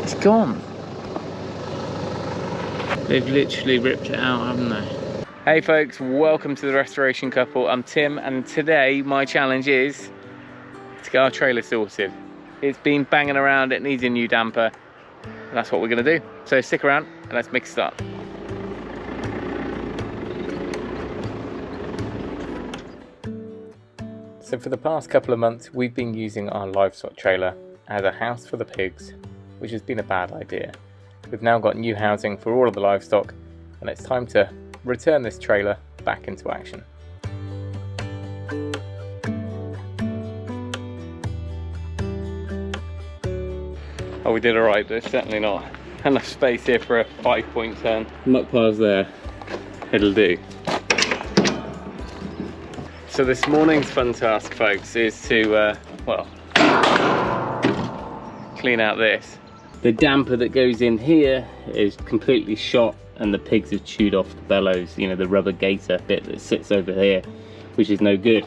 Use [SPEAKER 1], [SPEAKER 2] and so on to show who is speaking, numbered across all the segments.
[SPEAKER 1] It's gone. They've literally ripped it out, haven't they? Hey folks, welcome to the Restoration Couple. I'm Tim, and today my challenge is to get our trailer sorted. It's been banging around, it needs a new damper, and that's what we're gonna do. So stick around and let's make a start. So for the past couple of months, we've been using our livestock trailer as a house for the pigs, which has been a bad idea. We've now got new housing for all of the livestock, and it's time to return this trailer back into action. Oh, we did alright, but there's certainly not enough space here for a 5-point turn. Muck piles there, it'll do. So this morning's fun task, folks, is to, well, clean out this. The damper that goes in here is completely shot, and the pigs have chewed off the bellows, you know, the rubber gaiter bit that sits over here, which is no good.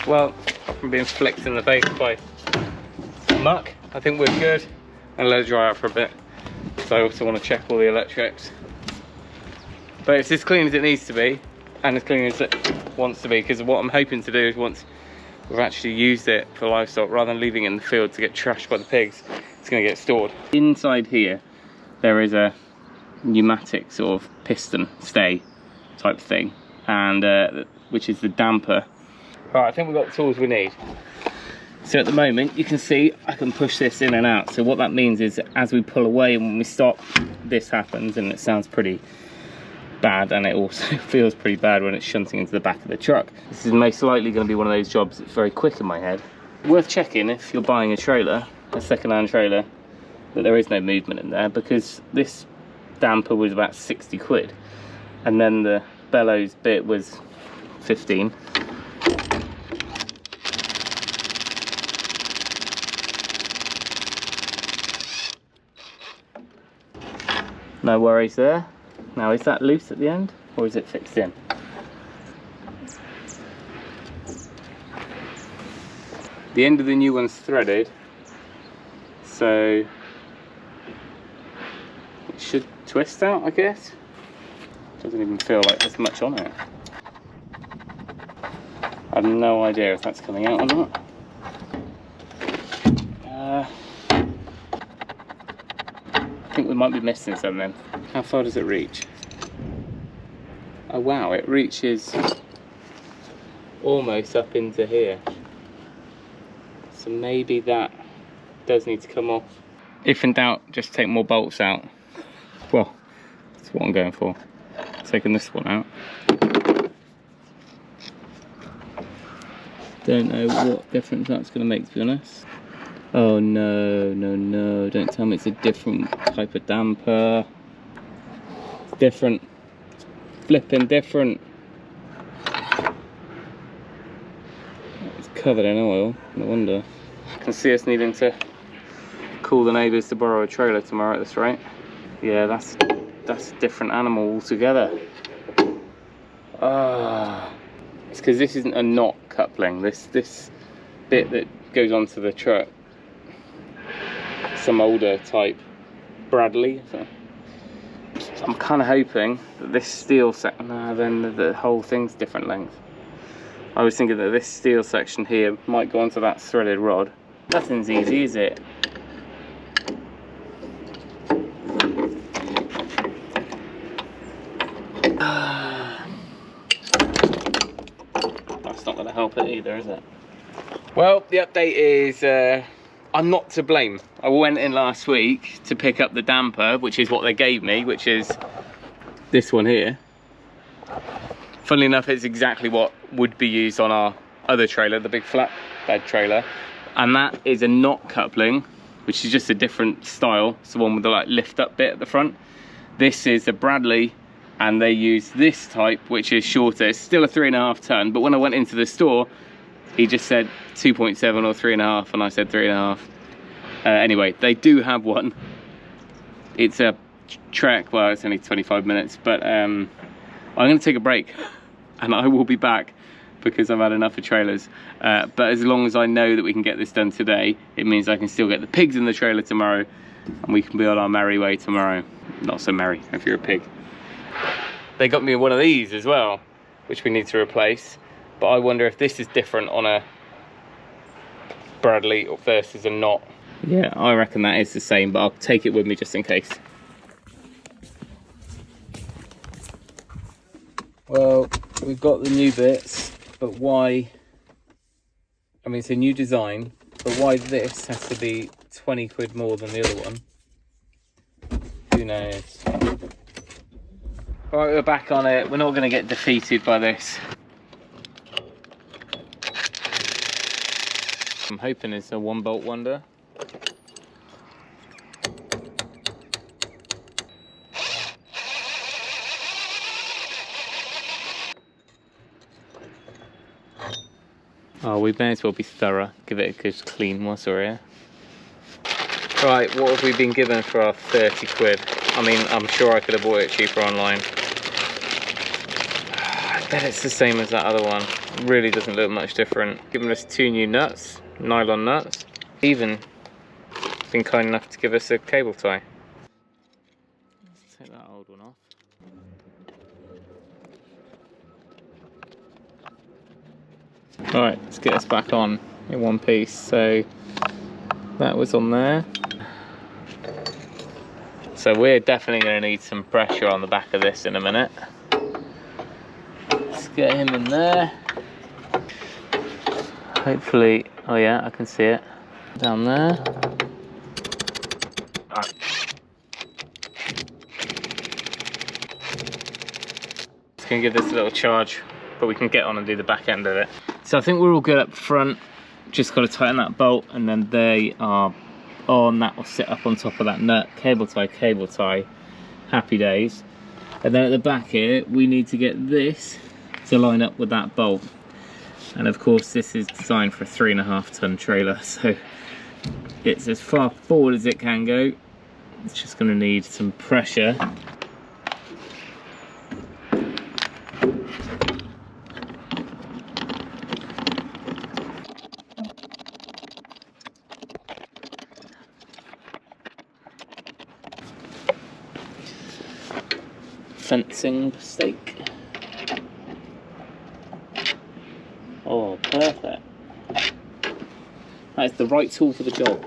[SPEAKER 1] Well, from being flicked in the face by muck, I think we're good. And let it dry out for a bit. So I also want to check all the electrics. But it's as clean as it needs to be, and as clean as it wants to be, because what I'm hoping to do is once we've actually used it for livestock, rather than leaving it in the field to get trashed by the pigs, it's going to get stored. Inside here, there is a pneumatic sort of piston stay type thing, and which is the damper. Right, I think we've got the tools we need. So at the moment, you can see I can push this in and out. So what that means is as we pull away and when we stop, this happens, and it sounds pretty bad, and it also feels pretty bad when it's shunting into the back of the truck. This is most likely going to be one of those jobs that's very quick in my head. Worth checking if you're buying a trailer, a second-hand trailer, that there is no movement in there, because this damper was about 60 quid, and then the bellows bit was 15. No worries there. Now, is that loose at the end, or is it fixed in? The end of the new one's threaded, so it should twist out, I guess. Doesn't even feel like there's much on it. I have no idea if that's coming out or not. I think we might be missing something. How far does it reach? Oh wow, it reaches almost up into here. So maybe that does need to come off. If in doubt, just take more bolts out. Well, that's what I'm going for. Taking this one out. Don't know what difference that's going to make, to be honest. Oh no, no, no, don't tell me it's a different type of damper. It's different. It's flipping different. It's covered in oil, no wonder. I can see us needing to call the neighbours to borrow a trailer tomorrow at this rate. Yeah, that's a different animal altogether. Ah, it's because this isn't a knot coupling. This bit that goes onto the truck, some older type Bradley. So I'm kind of hoping that this steel section, then the whole thing's different length. I was thinking that this steel section here might go onto that threaded rod. Nothing's easy, is it? help it either, is it? Well, the update is I'm not to blame. I went in last week to pick up the damper, which is what they gave me, which is this one here. Funnily enough, it's exactly what would be used on our other trailer, the big flatbed trailer. And that is a knot coupling, which is just a different style. It's the one with the like lift up bit at the front. This is a Bradley, and they use this type, which is shorter. It's still a 3.5 ton, but when I went into the store, he just said 2.7 or 3.5, and I said 3.5. Anyway, they do have one. It's a trek, well, it's only 25 minutes, but I'm gonna take a break, and I will be back because I've had enough of trailers. But as long as I know that we can get this done today, it means I can still get the pigs in the trailer tomorrow, and we can be on our merry way tomorrow. Not so merry if you're a pig. They got me one of these as well, which we need to replace. But I wonder if this is different on a Bradley versus a knot. Yeah, I reckon that is the same, but I'll take it with me just in case. Well, we've got the new bits, but why? I mean, it's a new design, but why this has to be 20 quid more than the other one? Who knows? Right, we're back on it. We're not going to get defeated by this. I'm hoping it's a one bolt wonder. Oh, we may as well be thorough. Give it a good clean whilst we're here. Right, what have we been given for our 30 quid? I mean, I'm sure I could have bought it cheaper online. I bet it's the same as that other one. It really doesn't look much different. Giving us 2 new nuts, nylon nuts. Even been kind enough to give us a cable tie. Let's take that old one off. Alright, let's get us back on in one piece. So that was on there. So we're definitely going to need some pressure on the back of this in a minute. Let's get him in there. Hopefully, oh yeah, I can see it. Down there. Right. Just going to give this a little charge, but we can get on and do the back end of it. So I think we're all good up front. Just got to tighten that bolt, and then they are on. That will sit up on top of that nut. Cable tie, happy days. And then at the back here, we need to get this to line up with that bolt. And of course, this is designed for a 3.5 ton trailer, so it's as far forward as it can go. It's just going to need some pressure. Fencing stake. Oh, perfect. That is the right tool for the job.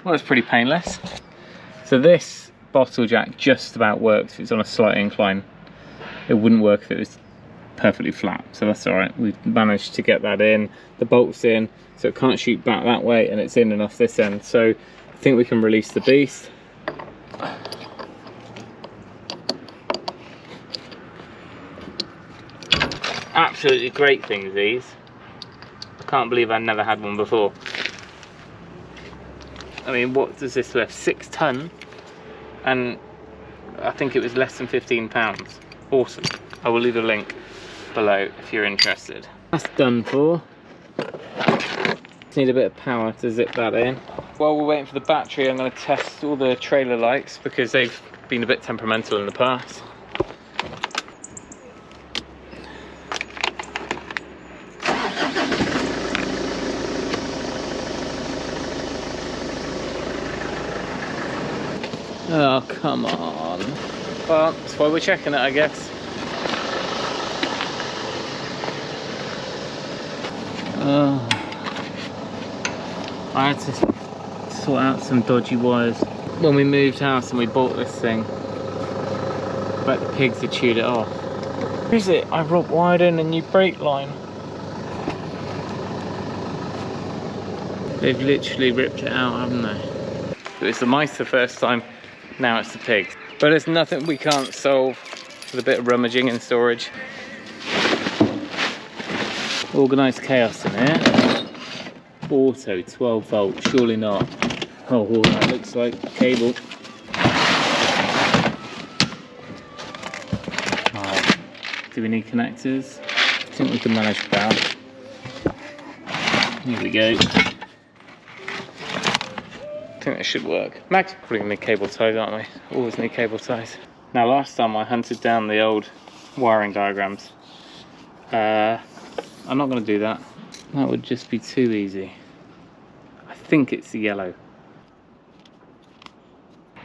[SPEAKER 1] Well, it's pretty painless. So this bottle jack just about works if it's on a slight incline. It wouldn't work if it was perfectly flat, so that's all right. We've managed to get that in. The bolt's in, so it can't shoot back that way, and it's in and off this end. So I think we can release the beast. Absolutely great things, these. I can't believe I never had one before. I mean, what does this lift? 6 ton, and I think it was less than £15. Awesome. I will leave a link below if you're interested. That's done for. Just need a bit of power to zip that in. While we're waiting for the battery, I'm going to test all the trailer lights because they've been a bit temperamental in the past. Oh, come on. Well, that's why we're checking it, I guess. I had to sort out some dodgy wires. when we moved house and we bought this thing, but the pigs had chewed it off. Where is it? I rope wired in a new brake line. They've literally ripped it out, haven't they? It was the mice the first time, now it's the pigs. But there's nothing we can't solve with a bit of rummaging and storage. Organised chaos in here. Auto 12 volt, surely not. Oh, well, that looks like cable. Oh, do we need connectors? I think we can manage without. Here we go. I think that should work. Max, probably gonna need cable ties, aren't we? Always need cable ties. Now, last time I hunted down the old wiring diagrams. I'm not gonna do that. That would just be too easy. I think it's the yellow.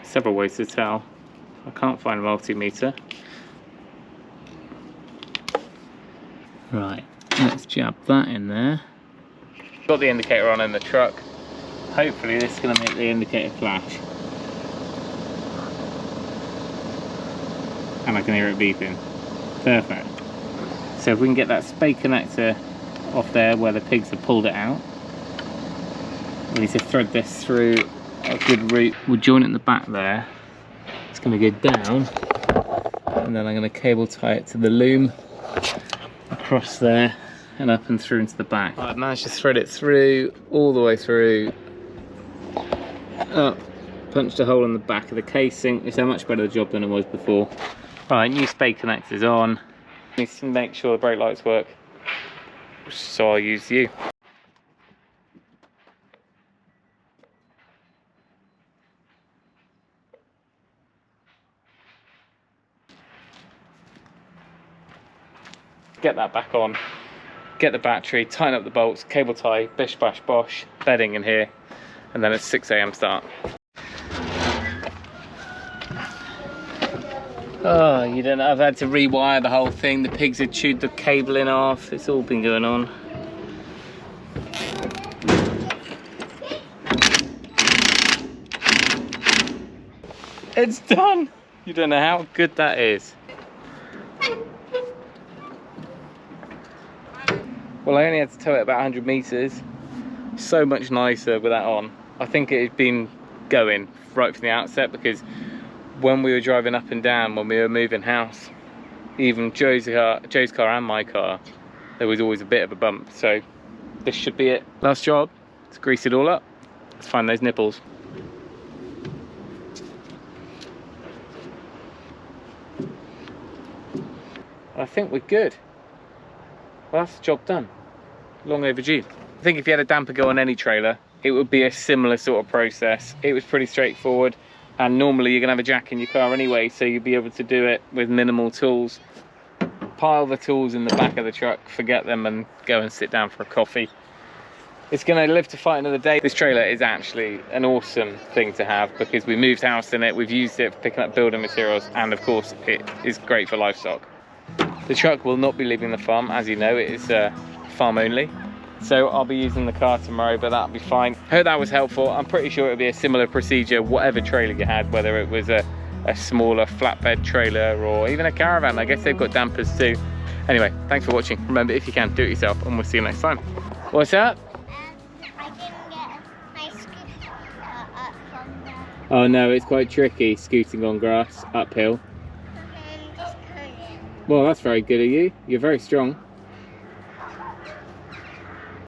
[SPEAKER 1] Several ways to tell. I can't find a multimeter. Right, let's jab that in there. Got the indicator on in the truck. Hopefully this is going to make the indicator flash. And I can hear it beeping. Perfect. So if we can get that spade connector off there where the pigs have pulled it out, we need to thread this through a good route. We'll join it in the back there. It's going to go down, and then I'm going to cable tie it to the loom across there and up and through into the back. I've managed to thread it through, all the way through, up, punched a hole in the back of the casing. It's a much better job than it was before. Right, new spade connectors on. Need to make sure the brake lights work, so I'll use you. Get that back on, get the battery, tighten up the bolts, cable tie, bish bash bosh, bedding in here, and then it's 6 AM start. Oh, you don't know, I've had to rewire the whole thing. The pigs had chewed the cabling off. It's all been going on. It's done! You don't know how good that is. Well, I only had to tow it about 100 meters. So much nicer with that on. I think it had been going right from the outset, because when we were driving up and down, when we were moving house, even Joe's car and my car, there was always a bit of a bump. So this should be it. Last job, let's grease it all up. Let's find those nipples. I think we're good. Well, that's the job done. Long overdue. I think if you had a damper go on any trailer, it would be a similar sort of process. It was pretty straightforward, and normally you're gonna have a jack in your car anyway, so you'd be able to do it with minimal tools. Pile the tools in the back of the truck, forget them, and go and sit down for a coffee. It's gonna live to fight another day. This trailer is actually an awesome thing to have, because we moved house in it, we've used it for picking up building materials, and of course it is great for livestock. The truck will not be leaving the farm, as you know, it is farm only. So I'll be using the car tomorrow, but that'll be fine. Hope that was helpful. I'm pretty sure it'll be a similar procedure, whatever trailer you had, whether it was a smaller flatbed trailer or even a caravan. I guess they've got dampers too. Anyway, thanks for watching. Remember, if you can, do it yourself, and we'll see you next time. What's that?
[SPEAKER 2] I didn't get my scooter up from there.
[SPEAKER 1] Oh no, it's quite tricky scooting on grass uphill.
[SPEAKER 2] And just couldn't.
[SPEAKER 1] Well, that's very good of you. You're very strong.